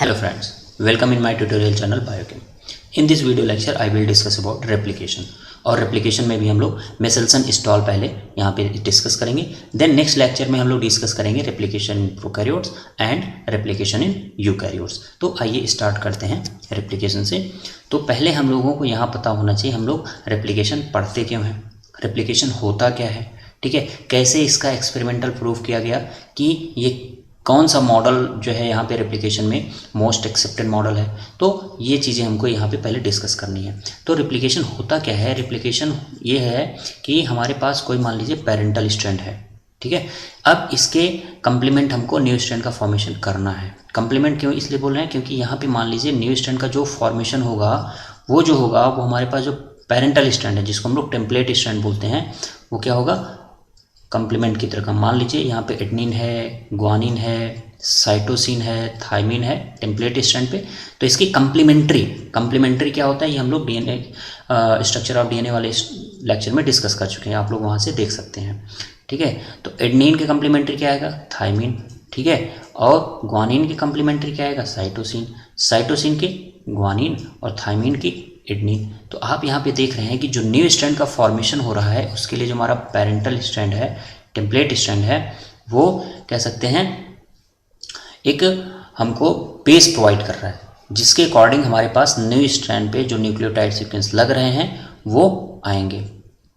Hello friends, welcome in my tutorial channel Biochem. In this video lecture I will discuss about replication और replication में भी हम लोग Meselson stall पहले यहाँ पे डिस्कस करेंगे. देन नेक्स्ट लेक्चर में हम लोग डिस्कस करेंगे replication in prokaryotes and replication in eukaryotes. तो आइए स्टार्ट करते हैं replication से. तो पहले हम लोगों को यहाँ पता होना चाहिए हम लोग replication पढ़ते क्यों हैं, replication होता क्या है, ठीक है, कैसे इसका एक्सपेरिमेंटल प्रूफ किया गया कि ये कौन सा मॉडल जो है यहाँ पे रेप्लिकेशन में मोस्ट एक्सेप्टेड मॉडल है. तो ये चीज़ें हमको यहाँ पे पहले डिस्कस करनी है. तो रेप्लिकेशन होता क्या है, रेप्लिकेशन ये है कि हमारे पास कोई मान लीजिए पेरेंटल स्ट्रैंड है, ठीक है. अब इसके कंप्लीमेंट हमको न्यू स्ट्रैंड का फॉर्मेशन करना है. कंप्लीमेंट क्यों इसलिए बोल रहे हैं क्योंकि यहाँ पे मान लीजिए न्यू स्ट्रैंड का जो फॉर्मेशन होगा वो जो होगा वो हमारे पास जो पेरेंटल स्ट्रैंड है जिसको हम लोग टेम्पलेट स्ट्रैंड बोलते हैं वो क्या होगा, कंप्लीमेंट की तरह का. मान लीजिए यहाँ पे एडेनिन है, ग्वानिन है, साइटोसिन है, थाइमिन है टेम्पलेट स्ट्रैंड पे. तो इसकी कंप्लीमेंट्री क्या होता है ये हम लोग डीएनए स्ट्रक्चर ऑफ डीएनए वाले लेक्चर में डिस्कस कर चुके हैं, आप लोग वहाँ से देख सकते हैं, ठीक है. तो एडेनिन के कंप्लीमेंट्री क्या आएगा, थाइमिन, ठीक है. और ग्वानिन की कंप्लीमेंट्री क्या आएगा, साइटोसिन. साइटोसिन की ग्वानिन और थाइमिन की एडेनिन. तो आप यहाँ पे देख रहे हैं कि जो न्यू स्ट्रैंड का फॉर्मेशन हो रहा है उसके लिए जो हमारा पेरेंटल स्ट्रैंड है, टेम्पलेट स्ट्रैंड है, वो कह सकते हैं एक हमको बेस प्रोवाइड कर रहा है जिसके अकॉर्डिंग हमारे पास न्यू स्ट्रैंड पे जो न्यूक्लियोटाइड सीक्वेंस लग रहे हैं वो आएंगे,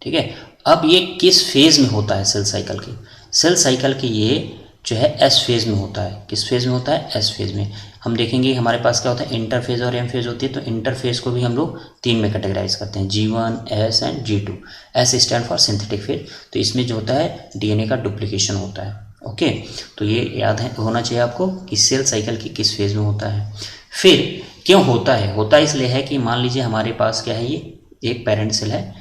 ठीक है. अब ये किस फेज में होता है, सेल साइकिल के ये जो है एस फेज में होता है. किस फेज में होता है, एस फेज में. हम देखेंगे हमारे पास क्या होता है, इंटरफेज और एम फेज होती है. तो इंटरफेज को भी हम लोग 3 में कैटेगराइज करते हैं, G1, S and G2. S stand for synthetic phase. तो इसमें जो होता है डीएनए का डुप्लीकेशन होता है, ओके. तो ये याद है होना चाहिए आपको कि सेल साइकिल की किस फेज में होता है. फिर क्यों होता है इसलिए है कि मान लीजिए हमारे पास क्या है, ये एक पेरेंट सेल है,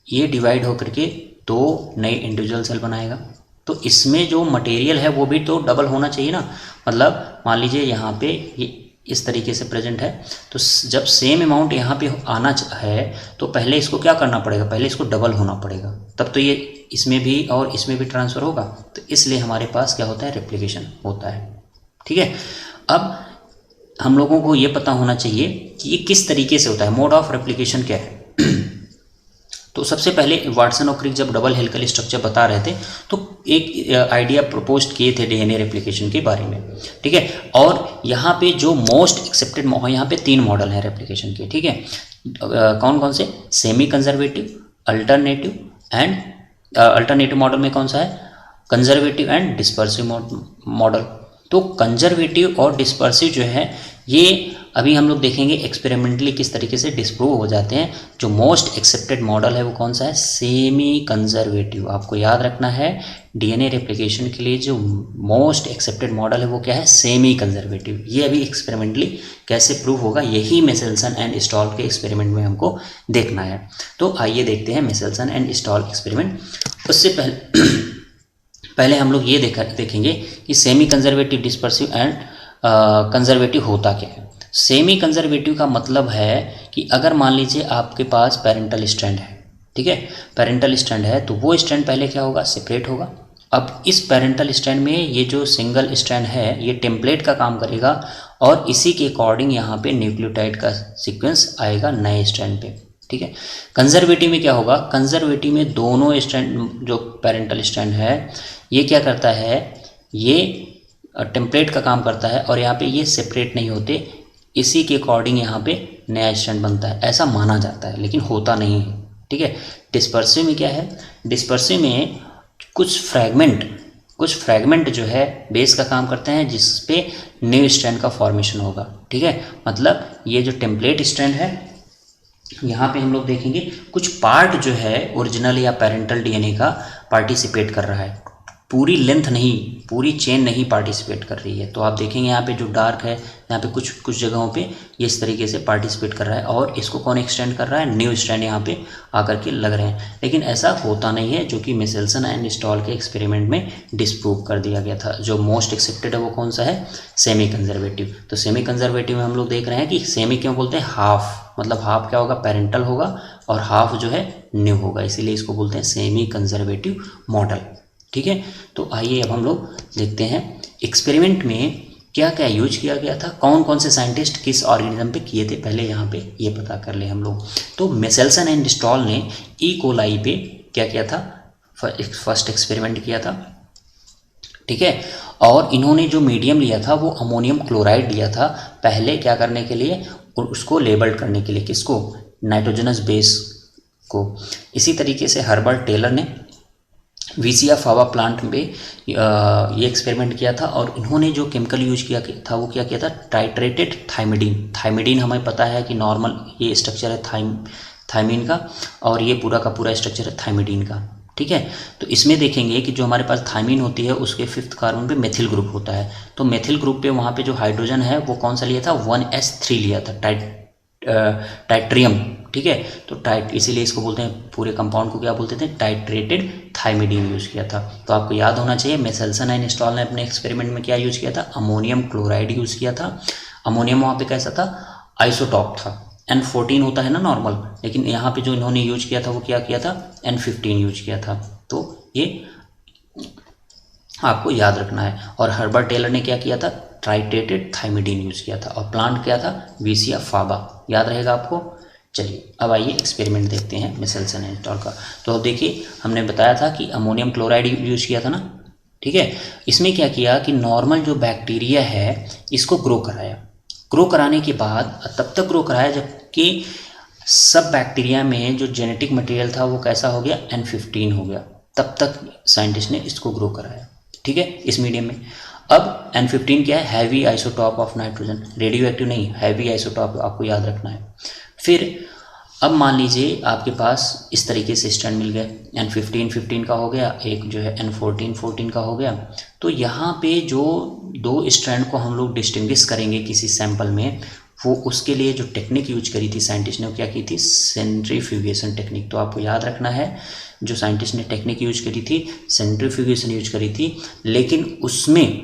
ये डिवाइड होकर के 2 नए इंडिविजुअल सेल बनाएगा. तो इसमें जो मटेरियल है वो भी तो डबल होना चाहिए ना. मतलब मान लीजिए यहाँ पे ये इस तरीके से प्रेजेंट है, तो जब सेम अमाउंट यहाँ पे आना है तो पहले इसको क्या करना पड़ेगा, पहले इसको डबल होना पड़ेगा, तब तो ये इसमें भी और इसमें भी ट्रांसफ़र होगा. तो इसलिए हमारे पास क्या होता है, रेप्लिकेशन होता है, ठीक है. अब हम लोगों को ये पता होना चाहिए कि ये किस तरीके से होता है, मोड ऑफ रेप्लिकेशन क्या है. तो सबसे पहले वाटसन और क्रिक जब डबल हेलिकल स्ट्रक्चर बता रहे थे तो एक आइडिया प्रपोज किए थे डीएनए रेप्लिकेशन के बारे में, ठीक है. और यहाँ पे जो मोस्ट एक्सेप्टेड यहाँ पे 3 मॉडल हैं रेप्लिकेशन के, ठीक है. कौन कौन से, semi conservative, alternative and alternative model में कौन सा है, कंजर्वेटिव एंड डिस्पर्सिव मॉडल. तो कंजर्वेटिव और डिस्पर्सिव जो है ये अभी हम लोग देखेंगे एक्सपेरिमेंटली किस तरीके से डिस्प्रूव हो जाते हैं. जो मोस्ट एक्सेप्टेड मॉडल है वो कौन सा है, सेमी कंजर्वेटिव. आपको याद रखना है डीएनए रेप्लिकेशन के लिए जो मोस्ट एक्सेप्टेड मॉडल है वो क्या है, सेमी कंजर्वेटिव. ये अभी एक्सपेरिमेंटली कैसे प्रूव होगा यही मेसेल्सन एंड स्टॉल के एक्सपेरिमेंट में हमको देखना है. तो आइए देखते हैं मेसेल्सन एंड स्टॉल एक्सपेरिमेंट. उससे पहले हम लोग ये देखेंगे कि semi conservative, dispersive and conservative होता क्या है. सेमी कंजर्वेटिव का मतलब है कि अगर मान लीजिए आपके पास पेरेंटल स्ट्रैंड है, ठीक है, पेरेंटल स्ट्रैंड है तो वो स्ट्रैंड पहले क्या होगा, सेपरेट होगा. अब इस पेरेंटल स्ट्रैंड में ये जो सिंगल स्ट्रैंड है ये टेम्पलेट का काम करेगा और इसी के अकॉर्डिंग यहाँ पे न्यूक्लियोटाइड का सीक्वेंस आएगा नए स्ट्रैंड पे, ठीक है. कंजर्वेटिव में क्या होगा, कंजर्वेटिव में दोनों स्ट्रैंड जो पेरेंटल स्ट्रैंड है ये क्या करता है, ये टेम्पलेट का काम करता है और यहाँ पे ये सेपरेट नहीं होते, इसी के अकॉर्डिंग यहाँ पे नया स्ट्रैंड बनता है, ऐसा माना जाता है लेकिन होता नहीं है, ठीक है. डिस्पर्सिव में क्या है, डिस्पर्सिव में कुछ फ्रैगमेंट जो है बेस का काम करते हैं जिस पे न्यू स्ट्रैंड का फॉर्मेशन होगा, ठीक है. मतलब ये जो टेम्पलेट स्ट्रैंड है यहाँ पे हम लोग देखेंगे कुछ पार्ट जो है ओरिजिनल या पेरेंटल डीएनए का पार्टिसिपेट कर रहा है, पूरी लेंथ नहीं, पूरी चेन नहीं पार्टिसिपेट कर रही है. तो आप देखेंगे यहाँ पे जो डार्क है यहाँ पे कुछ जगहों पे ये इस तरीके से पार्टिसिपेट कर रहा है और इसको कौन एक्सटेंड कर रहा है, न्यू स्ट्रैंड यहाँ पे आकर के लग रहे हैं. लेकिन ऐसा होता नहीं है जो कि मेसेल्सन एंड स्टॉल के एक्सपेरिमेंट में डिस्प्रूव कर दिया गया था. जो मोस्ट एक्सेप्टेड है वो कौन सा है, सेमी कंजर्वेटिव. तो सेमी कंजर्वेटिव में हम लोग देख रहे हैं कि सेमी क्यों बोलते हैं, हाफ, मतलब हाफ क्या होगा, पेरेंटल होगा और हाफ जो है न्यू होगा, इसीलिए इसको बोलते हैं सेमी कंजर्वेटिव मॉडल, ठीक है. तो आइए अब हम लोग देखते हैं एक्सपेरिमेंट में क्या क्या यूज किया गया था, कौन कौन से साइंटिस्ट किस ऑर्गेनिज्म पे किए थे, पहले यहाँ पे ये पता कर ले हम लोग। तो मेसेल्सन एंड स्टॉल ने ई कोलाई पे क्या किया था, फर्स्ट एक्सपेरिमेंट किया था, ठीक है। और इन्होंने जो मीडियम लिया था वो अमोनियम क्लोराइड लिया था पहले क्या करने के लिए, उसको लेबल करने के लिए, किसको, नाइट्रोजनस बेस को। इसी तरीके से हर्बर्ट टेलर ने वीसिया फावा प्लांट में ये एक्सपेरिमेंट किया था, और इन्होंने जो केमिकल यूज किया था वो क्या किया था, टाइट्रेटेड थाइमिडीन। थाइमिडीन हमें पता है कि नॉर्मल ये स्ट्रक्चर है थाइमिन का, और ये पूरा का पूरा स्ट्रक्चर है थाइमिडीन का, ठीक है। तो इसमें देखेंगे कि जो हमारे पास थाइमिन होती है उसके 5th कार्बन पे मेथिल ग्रुप होता है, तो मेथिल ग्रुप पे वहाँ पे जो हाइड्रोजन है वो कौन सा लिया था, 1s3 लिया था, टाइट्रियम, ठीक है। तो इसीलिए इसको बोलते हैं, पूरे कंपाउंड को क्या बोलते थे, टाइट्रेटेड थाइमिडीन यूज़ किया था। तो आपको याद होना चाहिए मेसेल्सन एंड स्टॉल ने अपने एक्सपेरिमेंट में क्या यूज़ किया था, अमोनियम क्लोराइड यूज़ किया था। अमोनियम वहाँ पे कैसा था, आइसोटॉप था, N14 होता है ना नॉर्मल, लेकिन यहाँ पे जो इन्होंने यूज किया था वो क्या किया था, N15 यूज किया था। तो ये आपको याद रखना है। और हर्बर्ट टेलर ने क्या किया था, ट्राइट्रेटेड थाइमिडीन यूज किया था, और प्लांट क्या था, वीसिया फाबा, याद रहेगा आपको। चलिए अब आइए एक्सपेरिमेंट देखते हैं मेसेल्सन एंड स्टॉल का। तो अब देखिए हमने बताया था कि अमोनियम क्लोराइड यूज किया था ना, ठीक है। इसमें क्या किया कि नॉर्मल जो बैक्टीरिया है इसको ग्रो कराया, ग्रो कराने के बाद तब तक ग्रो कराया जबकि सब बैक्टीरिया में जो जेनेटिक मटेरियल था वो कैसा हो गया, N15 हो गया, तब तक साइंटिस्ट ने इसको ग्रो कराया, ठीक है, इस मीडियम में। अब N15 क्या है, heavy isotope of nitrogen, radio active नहीं, हैवी आइसोटॉप, आपको याद रखना है। फिर अब मान लीजिए आपके पास इस तरीके से स्ट्रैंड मिल गया, N15 का हो गया, एक जो है N14 का हो गया। तो यहाँ पे जो 2 स्ट्रैंड को हम लोग डिस्टिंग्विश करेंगे किसी सैंपल में, वो उसके लिए जो टेक्निक यूज करी थी साइंटिस्ट ने, वो क्या की थी, सेंट्रीफ्यूगेशन टेक्निक। तो आपको याद रखना है जो साइंटिस्ट ने टेक्निक यूज करी थी, सेंट्रीफ्यूगेशन यूज करी थी, लेकिन उसमें,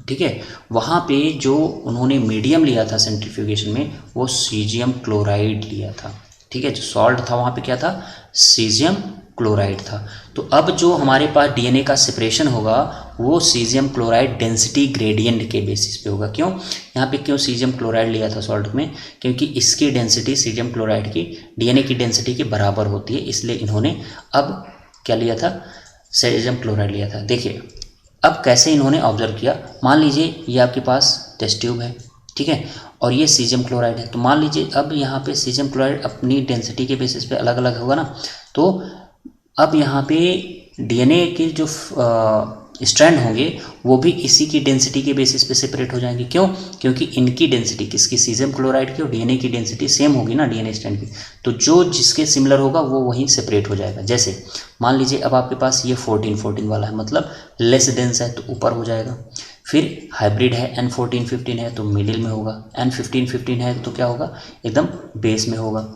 ठीक है, वहाँ पे जो उन्होंने मीडियम लिया था सेंट्रीफ्यूगेशन में वो सीजियम क्लोराइड लिया था, ठीक है। जो सॉल्ट था वहाँ पे क्या था, सीजियम क्लोराइड था। तो अब जो हमारे पास डीएनए का सेपरेशन होगा वो सीजियम क्लोराइड डेंसिटी ग्रेडियंट के बेसिस पे होगा। क्यों यहाँ पे क्यों सीजियम क्लोराइड लिया था सॉल्ट में, क्योंकि इसकी डेंसिटी सीजियम क्लोराइड की डीएनए की डेंसिटी के बराबर होती है, इसलिए इन्होंने अब क्या लिया था, सीजियम क्लोराइड लिया था। देखिए अब कैसे इन्होंने ऑब्जर्व किया, मान लीजिए ये आपके पास टेस्ट ट्यूब है, ठीक है, और ये सीजियम क्लोराइड है। तो मान लीजिए अब यहाँ पे सीजियम क्लोराइड अपनी डेंसिटी के बेसिस पे अलग अलग होगा ना, तो अब यहाँ पे डीएनए के जो स्ट्रैंड होंगे वो भी इसी की डेंसिटी के बेसिस पे सेपरेट हो जाएंगे। क्यों, क्योंकि इनकी डेंसिटी, किसकी, सीजियम क्लोराइड की और डीएनए की डेंसिटी सेम होगी ना, डीएनए स्ट्रैंड की, तो जो जिसके सिमिलर होगा वो वहीं सेपरेट हो जाएगा। जैसे मान लीजिए अब आपके पास ये 14 वाला है, मतलब लेस डेंस है तो ऊपर हो जाएगा। फिर हाइब्रिड है, N14-15 है तो मिडिल में होगा, N15-15 है तो क्या होगा, एकदम बेस में होगा।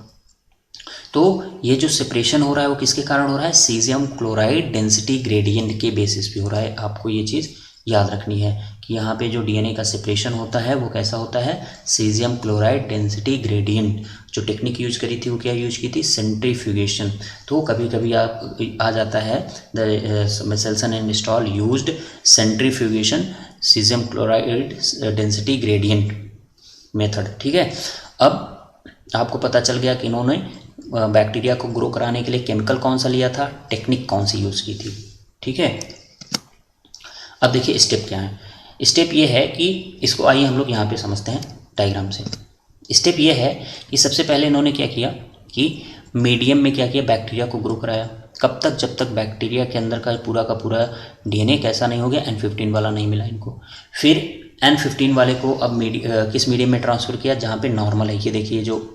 तो ये जो सेपरेशन हो रहा है वो किसके कारण हो रहा है, सीजियम क्लोराइड डेंसिटी ग्रेडियंट के बेसिस पे हो रहा है। आपको ये चीज़ याद रखनी है कि यहाँ पे जो डीएनए का सेपरेशन होता है वो कैसा होता है, सीजियम क्लोराइड डेंसिटी ग्रेडियंट। जो टेक्निक यूज करी थी वो क्या यूज की थी, सेंट्रीफ्यूगेशन। तो कभी कभी आप आ जाता है the Meselson and stall used centrifugation caesium chloride density gradient method, ठीक है। अब आपको पता चल गया कि इन्होंने बैक्टीरिया को ग्रो कराने के लिए केमिकल कौन सा लिया था, टेक्निक कौन सी यूज़ की थी, ठीक है। अब देखिए स्टेप क्या है, स्टेप ये है कि इसको आइए हम लोग यहाँ पे समझते हैं डायग्राम से। स्टेप ये है कि सबसे पहले इन्होंने क्या किया कि मीडियम में क्या किया, बैक्टीरिया को ग्रो कराया। कब तक, जब तक बैक्टीरिया के अंदर का पूरा डीएनए कैसा नहीं हो गया, N15 वाला नहीं मिला इनको। फिर N15 वाले को अब किस मीडियम में ट्रांसफ़र किया, जहाँ पे नॉर्मल है। ये देखिए जो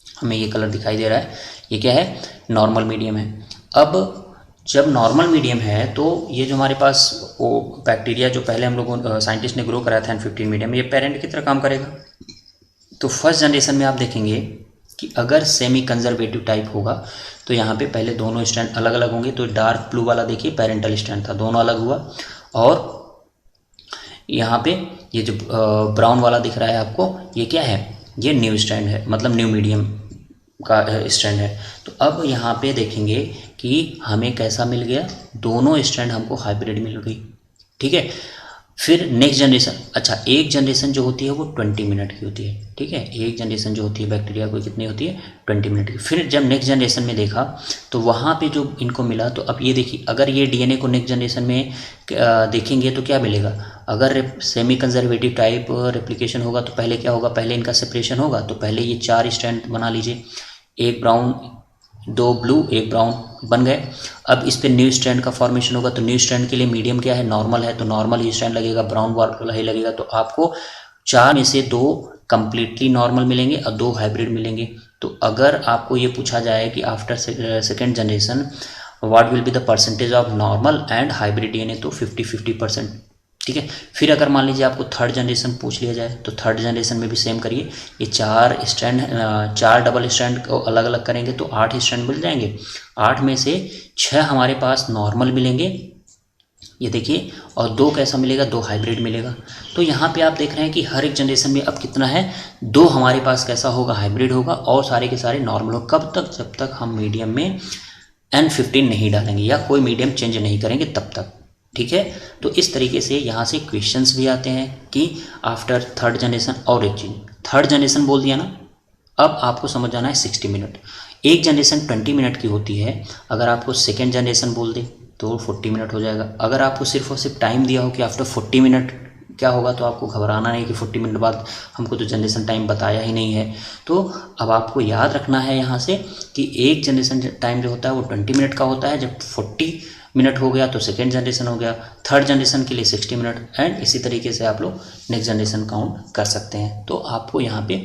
हमें ये कलर दिखाई दे रहा है ये क्या है, नॉर्मल मीडियम है। अब जब नॉर्मल मीडियम है तो ये जो हमारे पास वो बैक्टीरिया जो पहले हम लोगों साइंटिस्ट ने ग्रो कराया था N15 मीडियम, ये पेरेंट की तरह काम करेगा। तो फर्स्ट जनरेशन में आप देखेंगे कि अगर सेमी कंजर्वेटिव टाइप होगा तो यहाँ पे पहले दोनों स्ट्रैंड अलग अलग होंगे। तो डार्क ब्लू वाला देखिए पेरेंटल स्ट्रैंड था, दोनों अलग हुआ। और यहाँ पे ये जो ब्राउन वाला दिख रहा है आपको, ये क्या है, ये न्यू स्ट्रैंड है, मतलब न्यू मीडियम का स्ट्रैंड है। तो अब यहाँ पे देखेंगे कि हमें कैसा मिल गया, दोनों स्ट्रैंड हमको हाइब्रिड मिल गई, ठीक है। फिर नेक्स्ट जनरेशन, अच्छा एक जनरेशन जो होती है वो 20 मिनट की होती है, ठीक है, एक जनरेशन जो होती है बैक्टीरिया को कितनी होती है 20 मिनट की। फिर जब नेक्स्ट जनरेशन में देखा तो वहाँ पे जो इनको मिला, तो अब ये देखिए अगर ये डीएनए को नेक्स्ट जनरेशन में देखेंगे तो क्या मिलेगा, अगर सेमी कंजर्वेटिव टाइप रेप्लिकेशन होगा तो पहले क्या होगा, पहले इनका सेपरेशन होगा, तो पहले ये 4 स्ट्रैंड बना लीजिए, एक ब्राउन 2 ब्लू 1 ब्राउन बन गए। अब इस पर न्यू स्ट्रैंड का फॉर्मेशन होगा, तो न्यू स्ट्रैंड के लिए मीडियम क्या है, नॉर्मल है, तो नॉर्मल ही स्ट्रैंड लगेगा, ब्राउन वाला ही लगेगा। तो आपको 4 में से 2 कंप्लीटली नॉर्मल मिलेंगे और 2 हाइब्रिड मिलेंगे। तो अगर आपको ये पूछा जाए कि after second generation what will be the percentage of normal and hybrid DNA, तो 50-50%, ठीक है। फिर अगर मान लीजिए आपको थर्ड जनरेशन पूछ लिया जाए, तो थर्ड जनरेशन में भी सेम करिए, ये 4 स्ट्रैंड 4 डबल स्ट्रैंड को अलग अलग करेंगे तो 8 स्ट्रैंड मिल जाएंगे। 8 में से 6 हमारे पास नॉर्मल मिलेंगे, ये देखिए, और 2 कैसा मिलेगा, 2 हाइब्रिड मिलेगा। तो यहाँ पे आप देख रहे हैं कि हर एक जनरेशन में अब कितना है, 2 हमारे पास कैसा होगा, हाइब्रिड होगा, और सारे के सारे नॉर्मल होगा। कब तक, जब तक हम मीडियम में N15 नहीं डालेंगे या कोई मीडियम चेंज नहीं करेंगे तब तक, ठीक है। तो इस तरीके से यहाँ से क्वेश्चंस भी आते हैं कि आफ्टर थर्ड जनरेशन। और एक चीज़, थर्ड जनरेशन बोल दिया ना, अब आपको समझ जाना है 60 मिनट, एक जनरेशन 20 मिनट की होती है, अगर आपको सेकेंड जनरेशन बोल दे तो 40 मिनट हो जाएगा। अगर आपको सिर्फ और सिर्फ टाइम दिया हो कि आफ्टर 40 मिनट क्या होगा, तो आपको घबराना नहीं कि 40 मिनट बाद हमको तो जनरेशन टाइम बताया ही नहीं है। तो अब आपको याद रखना है यहाँ से कि एक जनरेशन टाइम जो होता है वो 20 मिनट का होता है, जब 40 मिनट हो गया तो सेकेंड जनरेशन हो गया, थर्ड जनरेशन के लिए 60 मिनट, एंड इसी तरीके से आप लोग नेक्स्ट जनरेशन काउंट कर सकते हैं। तो आपको यहाँ पे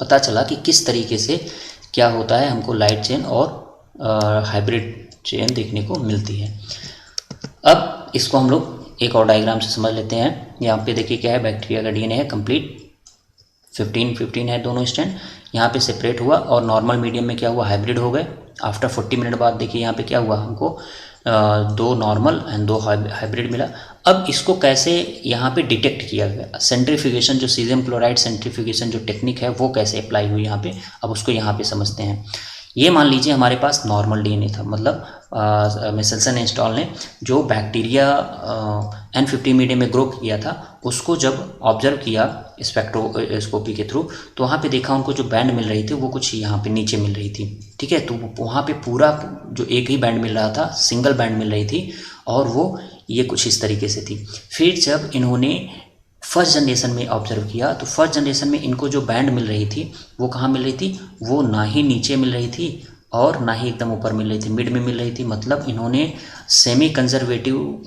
पता चला कि किस तरीके से क्या होता है, हमको लाइट चेन और हाइब्रिड चेन देखने को मिलती है। अब इसको हम लोग एक और डायग्राम से समझ लेते हैं। यहाँ पे देखिए क्या है, बैक्टीरिया का डीएनए है कंप्लीट, 15-15 है दोनों स्ट्रैंड, यहाँ पे सेपरेट हुआ, और नॉर्मल मीडियम में क्या हुआ, हाइब्रिड हो गए। आफ्टर 40 मिनट बाद देखिए यहाँ पे क्या हुआ, हमको 2 नॉर्मल एंड 2 हाइब्रिड मिला। अब इसको कैसे यहाँ पे डिटेक्ट किया गया, सेंट्रीफ्यूगेशन, जो सीजियम क्लोराइड सेंट्रीफ्यूगेशन जो टेक्निक है वो कैसे अप्लाई हुई यहाँ पे, अब उसको यहाँ पे समझते हैं। ये मान लीजिए हमारे पास नॉर्मल डीएनए था, मतलब मेसेल्सन इंस्टॉल ने जो बैक्टीरिया N15 मीडियम में ग्रो किया था, उसको जब ऑब्जर्व किया स्पेक्ट्रोस्कोपी के थ्रू, तो वहाँ पे देखा उनको जो बैंड मिल रही थी वो कुछ यहाँ पे नीचे मिल रही थी, ठीक है। तो वहाँ पे पूरा जो एक ही बैंड मिल रहा था, सिंगल बैंड मिल रही थी, और वो ये कुछ इस तरीके से थी। फिर जब इन्होंने फर्स्ट जनरेशन में ऑब्जर्व किया, तो फर्स्ट जनरेशन में इनको जो बैंड मिल रही थी वो कहाँ मिल रही थी, वो ना ही नीचे मिल रही थी और ना ही एकदम ऊपर मिल रही थी, मिड में मिल रही थी। मतलब इन्होंने सेमी कंजर्वेटिव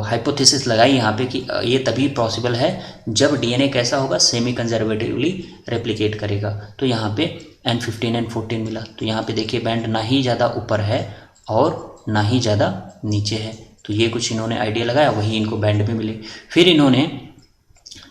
हाइपोथेसिस लगाई यहाँ पे कि ये तभी पॉसिबल है जब डीएनए कैसा होगा, सेमी कंजर्वेटिवली रेप्लिकेट करेगा। तो यहाँ पे N15 N14 मिला। तो यहाँ पे देखिए बैंड ना ही ज़्यादा ऊपर है और ना ही ज़्यादा नीचे है, तो ये कुछ इन्होंने आइडिया लगाया, वही इनको बैंड में मिले। फिर इन्होंने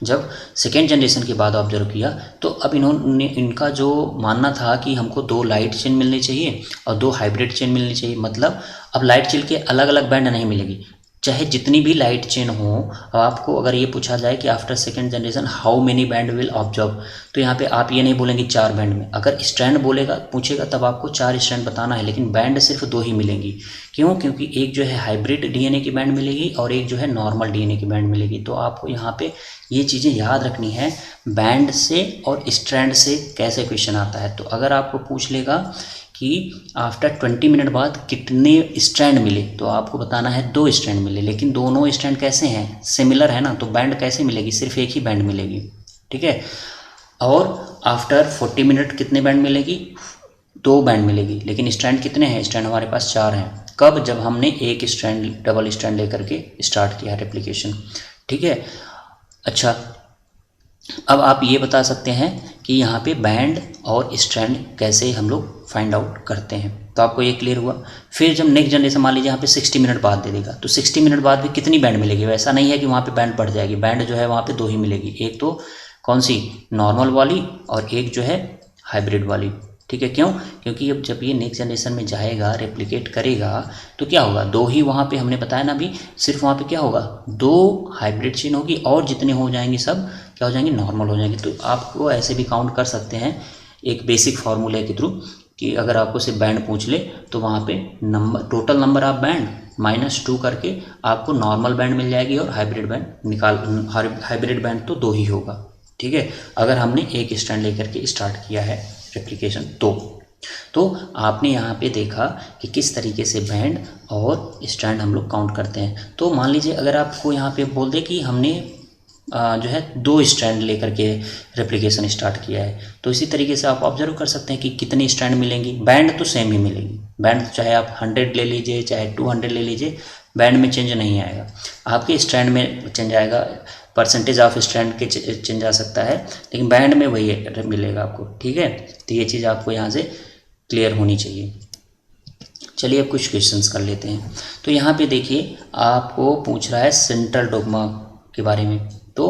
जब सेकेंड जनरेशन के बाद ऑब्जर्व किया, तो अब इन्होंने, इनका जो मानना था कि हमको 2 लाइट चेन मिलनी चाहिए और 2 हाइब्रिड चेन मिलनी चाहिए। मतलब अब लाइट चेन के अलग अलग बैंड नहीं मिलेगी, चाहे जितनी भी लाइट चेन हो। आपको अगर ये पूछा जाए कि after second generation how many band will observe, तो यहाँ पे आप ये नहीं बोलेंगे 4 बैंड में। अगर स्ट्रैंड बोलेगा, पूछेगा, तब आपको 4 स्ट्रैंड बताना है, लेकिन बैंड सिर्फ 2 ही मिलेंगी। क्यों? क्योंकि एक जो है हाइब्रिड डीएनए की बैंड मिलेगी और एक जो है नॉर्मल डीएनए की बैंड मिलेगी। तो आपको यहाँ पे ये चीज़ें याद रखनी है, बैंड से और स्ट्रैंड से कैसे क्वेश्चन आता है। तो अगर आपको पूछ लेगा कि आफ्टर 20 मिनट बाद कितने स्ट्रैंड मिले, तो आपको बताना है 2 स्ट्रैंड मिले, लेकिन दोनों स्ट्रैंड कैसे हैं, सिमिलर है ना, तो बैंड कैसे मिलेगी, सिर्फ एक ही बैंड मिलेगी, ठीक है। और आफ्टर 40 मिनट कितने बैंड मिलेगी, 2 बैंड मिलेगी, लेकिन स्ट्रैंड कितने हैं, स्ट्रैंड हमारे पास 4 हैं। कब? जब हमने एक स्ट्रैंड, डबल स्ट्रैंड लेकर के स्टार्ट किया रेप्लिकेशन, ठीक है। अच्छा, अब आप ये बता सकते हैं कि यहाँ पे बैंड और स्ट्रैंड कैसे हम लोग फाइंड आउट करते हैं, तो आपको ये क्लियर हुआ। फिर जब नेक्स्ट जनरेशन मान लीजिए यहाँ पे 60 मिनट बाद दे देगा, तो 60 मिनट बाद भी कितनी बैंड मिलेगी, वैसा नहीं है कि वहाँ पे बैंड बढ़ जाएगी। बैंड जो है वहाँ पे 2 ही मिलेगी, एक तो कौन सी, नॉर्मल वाली, और एक जो है हाइब्रिड वाली, ठीक है। क्यों? क्योंकि अब जब ये नेक्स्ट जनरेशन में जाएगा, रेप्लिकेट करेगा, तो क्या होगा, 2 ही वहाँ पे हमने बताया ना अभी, सिर्फ वहाँ पे क्या होगा, 2 हाइब्रिड चेन होगी और जितने हो जाएंगे सब क्या हो जाएंगे, नॉर्मल हो जाएंगे। तो आपको ऐसे भी काउंट कर सकते हैं एक बेसिक फार्मूले के थ्रू कि अगर आपको सिर्फ बैंड पूछ ले तो वहाँ पे number, total number of band -2 करके आपको नॉर्मल बैंड मिल जाएगी और हाइब्रिड बैंड हाइब्रिड बैंड तो 2 ही होगा, ठीक है, अगर हमने एक स्टैंड लेकर के स्टार्ट किया है रेप्लिकेशन। तो आपने यहाँ पे देखा कि किस तरीके से बैंड और स्टैंड हम लोग काउंट करते हैं। तो मान लीजिए अगर आपको यहाँ पे बोल दे कि हमने जो है 2 स्टैंड लेकर के रेप्लिकेशन स्टार्ट किया है, तो इसी तरीके से आप ऑब्जर्व कर सकते हैं कि कितनी स्टैंड मिलेंगी। बैंड तो सेम ही मिलेगी, बैंड चाहे आप 100 ले लीजिए चाहे 200 ले लीजिए, बैंड में चेंज नहीं आएगा, आपके स्टैंड में चेंज आएगा, परसेंटेज ऑफ स्टैंड के चेंज आ सकता है, लेकिन बैंड में वही मिलेगा आपको, ठीक है। तो ये चीज़ आपको यहाँ से क्लियर होनी चाहिए। चलिए अब कुछ क्वेश्चंस कर लेते हैं। तो यहाँ पे देखिए आपको पूछ रहा है सेंट्रल डोग्मा के बारे में। तो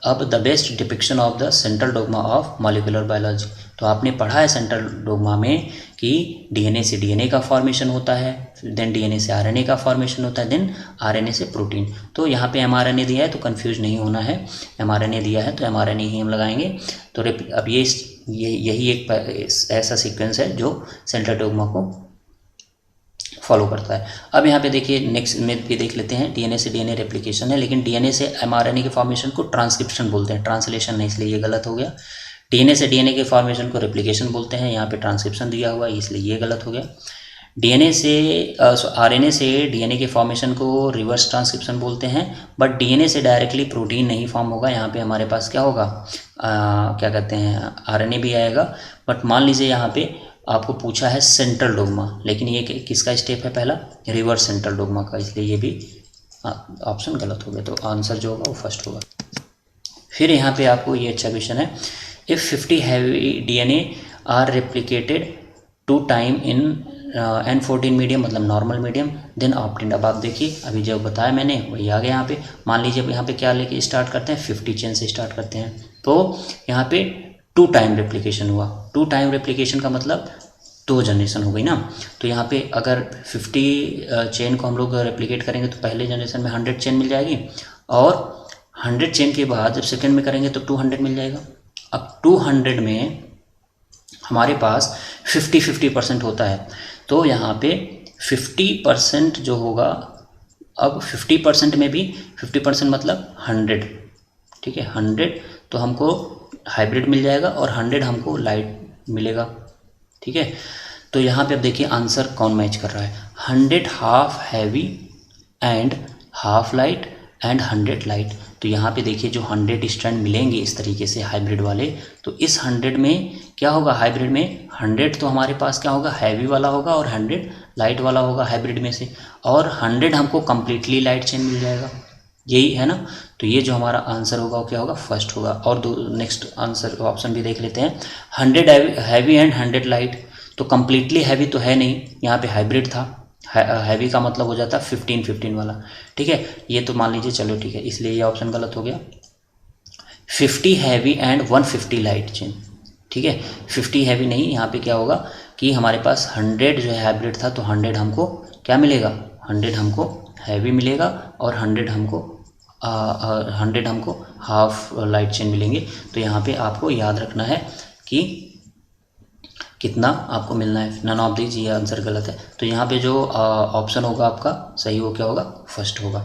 अब the best depiction of the central dogma of molecular biology. तो आपने पढ़ा है सेंट्रल डोग्मा में कि डीएनए से डीएनए का फॉर्मेशन होता है, देन डीएनए से आरएनए का फॉर्मेशन होता है, देन आरएनए से प्रोटीन। तो यहाँ पे एमआरएनए दिया है तो कंफ्यूज नहीं होना है, एमआरएनए दिया है तो एमआरएनए ही हम लगाएंगे। तो अब यही एक ऐसा सीक्वेंस है जो सेंट्रल डोग्मा को फॉलो करता है। अब यहाँ पे देखिए नेक्स्ट में भी देख लेते हैं, डीएनए से डीएनए रेप्लिकेशन है, लेकिन डीएनए से एमआरएनए के फॉर्मेशन को ट्रांसक्रिप्शन बोलते हैं, ट्रांसलेशन नहीं, इसलिए ये गलत हो गया। डीएनए से डीएनए के फॉर्मेशन को रेप्लिकेशन बोलते हैं, यहाँ पे ट्रांसक्रिप्शन दिया हुआ है इसलिए ये गलत हो गया। डीएनए से आरएनए से डीएनए के फॉर्मेशन को रिवर्स ट्रांसक्रिप्शन बोलते हैं, बट डीएनए से डायरेक्टली प्रोटीन नहीं फॉर्म होगा, यहाँ पे हमारे पास क्या होगा, क्या कहते हैं, आरएनए भी आएगा। बट मान लीजिए यहाँ पे आपको पूछा है सेंट्रल डोग्मा, लेकिन ये किसका स्टेप है, पहला रिवर्स सेंट्रल डोग्मा का, इसलिए ये भी ऑप्शन गलत हो गया। तो आंसर जो होगा वो फर्स्ट होगा। फिर यहाँ पे आपको ये अच्छा क्वेश्चन है, if 50 heavy DNA are replicated 2 time in N14 medium, मतलब नॉर्मल मीडियम, देन ऑप्टेंड। अब आप देखिए अभी जो बताया मैंने वही आ गया यहाँ पे। मान लीजिए यहाँ पे क्या लेके स्टार्ट करते हैं, 50 चेन से स्टार्ट करते हैं, तो यहाँ पे 2 टाइम रेप्लिकेशन हुआ। 2 टाइम रेप्लिकेशन का मतलब 2 जनरेशन हो गई ना। तो यहाँ पे अगर 50 चेन को हम लोग रेप्लिकेट करेंगे तो पहले जनरेशन में 100 चेन मिल जाएगी, और 100 चेन के बाद जब सेकेंड में करेंगे तो 200 मिल जाएगा। अब 200 में हमारे पास 50-50% होता है, तो यहाँ पे 50% जो होगा, अब 50% में भी 50% मतलब 100, ठीक है, 100 तो हमको हाइब्रिड मिल जाएगा और 100 हमको लाइट मिलेगा, ठीक है। तो यहाँ पे अब देखिए आंसर कौन मैच कर रहा है, 100 half heavy and half light and 100 light. तो यहाँ पे देखिए जो 100 स्ट्रैंड मिलेंगे इस तरीके से हाइब्रिड वाले, तो इस 100 में क्या होगा, हाइब्रिड में 100 तो हमारे पास क्या होगा, हैवी वाला होगा, और 100 लाइट वाला होगा हाइब्रिड में से, और 100 हमको कम्प्लीटली लाइट चेन मिल जाएगा, यही है ना। तो ये जो हमारा आंसर होगा वो क्या होगा, फर्स्ट होगा। और नेक्स्ट आंसर ऑप्शन भी देख लेते हैं, 100 हैवी एंड 100 लाइट। तो कम्प्लीटली हैवी तो है नहीं, यहाँ पे हाइब्रिड था, हैवी का मतलब हो जाता है 15-15 वाला, ठीक है। ये तो मान लीजिए, चलो ठीक है, इसलिए ये ऑप्शन गलत हो गया। 50 हैवी एंड 150 लाइट चेन, ठीक है, 50 हैवी नहीं, यहाँ पे क्या होगा कि हमारे पास 100 जो है हाइब्रिड था, तो 100 हमको क्या मिलेगा, 100 हमको हैवी मिलेगा, और 100 हमको हाफ लाइट चेन मिलेंगे। तो यहाँ पे आपको याद रखना है कि कितना आपको मिलना है, नन ऑफ दीज, ये आंसर गलत है। तो यहाँ पे जो ऑप्शन होगा आपका सही, वो क्या होगा, फर्स्ट होगा।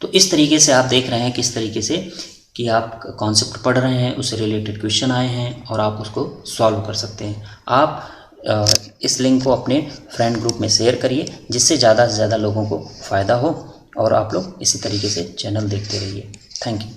तो इस तरीके से आप देख रहे हैं किस तरीके से कि आप कॉन्सेप्ट पढ़ रहे हैं, उससे रिलेटेड क्वेश्चन आए हैं और आप उसको सॉल्व कर सकते हैं। आप इस लिंक को अपने फ्रेंड ग्रुप में शेयर करिए, जिससे ज़्यादा से ज़्यादा लोगों को फ़ायदा हो, और आप लोग इसी तरीके से चैनल देखते रहिए। Thank you.